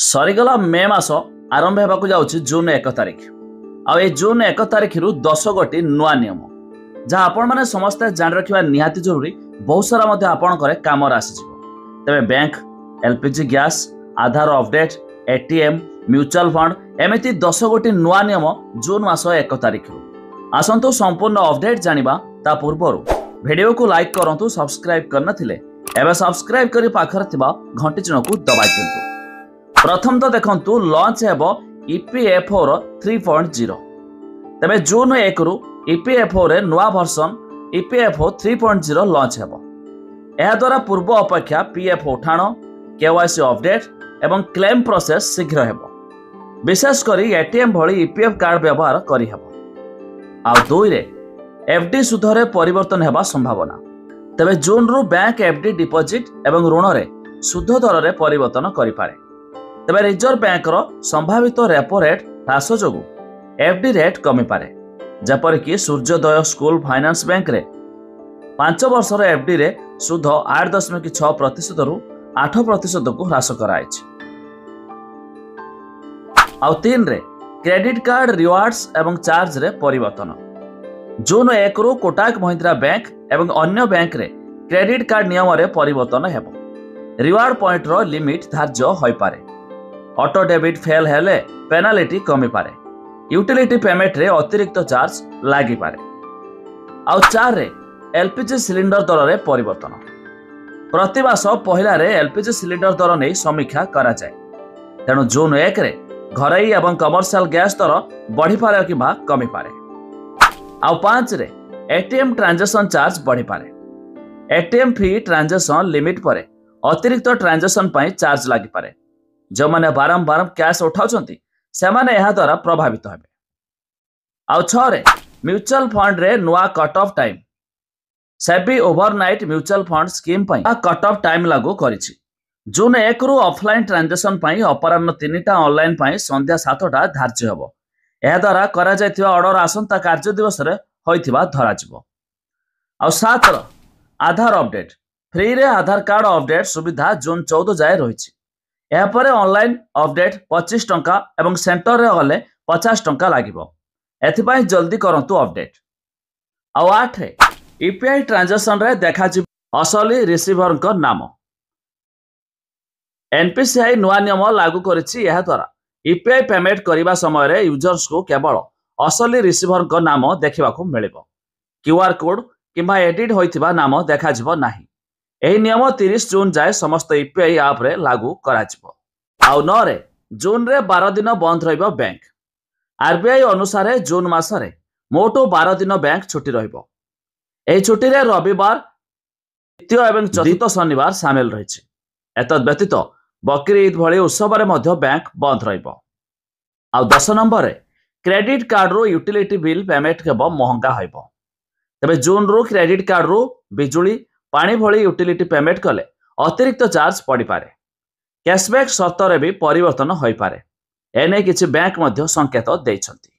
सरीगला मे मास आरंभ होगा जाऊँ जून 1 तारिख आ जून 1 तारिख रु 10 गोटी नुआ नियम जहाँ आपण मैंने समस्ते जान रखा निहाती जरूरी। बहुत सारा आपण कम आसीज तेरे बैंक एलपीजी गैस आधार अपडेट एटीएम म्यूचुअल फंड एमती 10 गोटी नुआ नियम जून मास 1 तारिख रु आसतु संपूर्ण अपडेट जानिबा ता पूर्व वीडियो को लाइक करंतु सब्सक्राइब करनथिले एबे सब्सक्राइब करी पाखर थिबा घंटी चिन्ह को दबाई दियंतु। प्रथम तो देखंतु लॉन्च हेबो ईपीएफओ रो 3.0 तबे जून 1 रु ईपीएफओ रे नुआ वर्जन ईपीएफओ 3.0 लॉन्च हेबो। एहा द्वारा पूर्व अपेक्षा पीएफ उठाण केवाईसी अपडेट एवं क्लेम प्रोसेस शीघ्र हेबो। विशेष करी एटीएम भली ईपीएफ कार्ड व्यवहार करि हेबो। आ 2 रे एफडी सुधरे परिवर्तन हेबा संभावना। तबे जून रु बैंक एफडी डिपॉजिट एवं ऋण रे सुध दर रे परिवर्तन करि पारे। तबे रिजर्व बैंक रो संभावित रेपो रेट ह्रास जोगु एफडी रेट कमी पारे। जपरिक सूर्योदय स्कूल फाइनेंस बैंक रे 5 वर्ष एफडी रे सुध 8.6% रु 8% को ह्रास कराइछि। आउ 3 रे क्रेडिट कार्ड रिवार्ड्स एवं चार्ज रे परिवर्तन। जून 1 रु कोटक महिंद्रा बैंक एवं अन्य बैंक रे क्रेडिट कार्ड नियम रे परिवर्तन हेबो। रिवार्ड पॉइंट रो लिमिट धार्य होई पारे। ऑटो डेबिट फेल हेले पेनाल्टी कमी पारे। यूटिलिटी पेमेंट रे अतिरिक्त चार्ज लागी पारे। आउ 4 रे एलपीजी सिलिंडर दर रे परिवर्तन। प्रति मास पहिला रे एलपीजी सिलिंडर दर नै समीक्षा करा जाय। तेणु जून 1 रे घरई एवं कमर्शियल गैस दर बढ़ी पारे कि कमी पारे। आउ 5 रे एटीएम ट्रांजैक्शन चार्ज बढ़ी पारे। एटीएम फी ट्रांजैक्शन लिमिट परे अतिरिक्त ट्रांजैक्शन पई चार्ज लागी पारे। जो माने बारंबार कैश उठाउछंती से माने एहा द्वारा प्रभावित हेबे। आउ 6 रे म्यूचुअल फंड रे नुआ cut off time SEBI overnight mutual fund scheme पई कट ऑफ टाइम लागू करिछि। जून 1 रु ऑफलाइन ट्रांजैक्शन पई अपराह्न 3टा ऑनलाइन पई संध्या 7टा धार्य हेबो। एहा द्वारा करा जायथिबा ऑर्डर आसंता कार्य दिवस रे होइथिबा धरा जिवो। आउ 7 रो आधार अपडेट फ्री रे आधार कार्ड अपडेट सुविधा जून 14 जाय रहिछि। एहा परे ऑनलाइन अपडेट 25 टंका एवं सेंटर रे गले 50 टंका लागिबो। एथिपाई जल्दी करंतु अपडेट। आउ 8 रे यूपीआई ट्रांजैक्शन रे देखा जि असली रिसीवर को नाम। एनपीसीआई नुआ नियम लागू करिछि। एहा द्वारा यूपीआई पेमेंट करिबा समय रे यूजर्स को केवल असली रिसीवर को नाम देखिबा को मिलिबो। क्यूआर कोड किबा एडिट होइथिबा नाम देखा जिवो नाही। एही नियम 30 जून जाए समस्त यूपीआई ऐप रे लागू करा जिवो। आउ 9 रे जून रे 12 दिन बंद रहिबो बैंक। आरबीआई अनुसार जून मास रे मोट 12 दिन बैंक छुट्टी रहिबो। एही छुट्टी रे रविवार द्वितीय एवं चतुर्थ शनिवार शामिल रहिछि। एतद व्यतीत बकरी ईद भली उत्सव रे मध्य बैंक बंद रहिबो। आउ 10 नंबर रे क्रेडिट कार्ड रो यूटिलिटी बिल पेमेंट केबो महंगा होइबो। तबे जून रो क्रेडिट कार्ड रो बिजुली पानी भली यूटिलिटी पेमेंट कले अतिरिक्त चार्ज पड़ी पारे। कैशबैक शर्त रे भी परिवर्तन होई पारे। एने किछि बैंक मध्य संकेत दैछंती।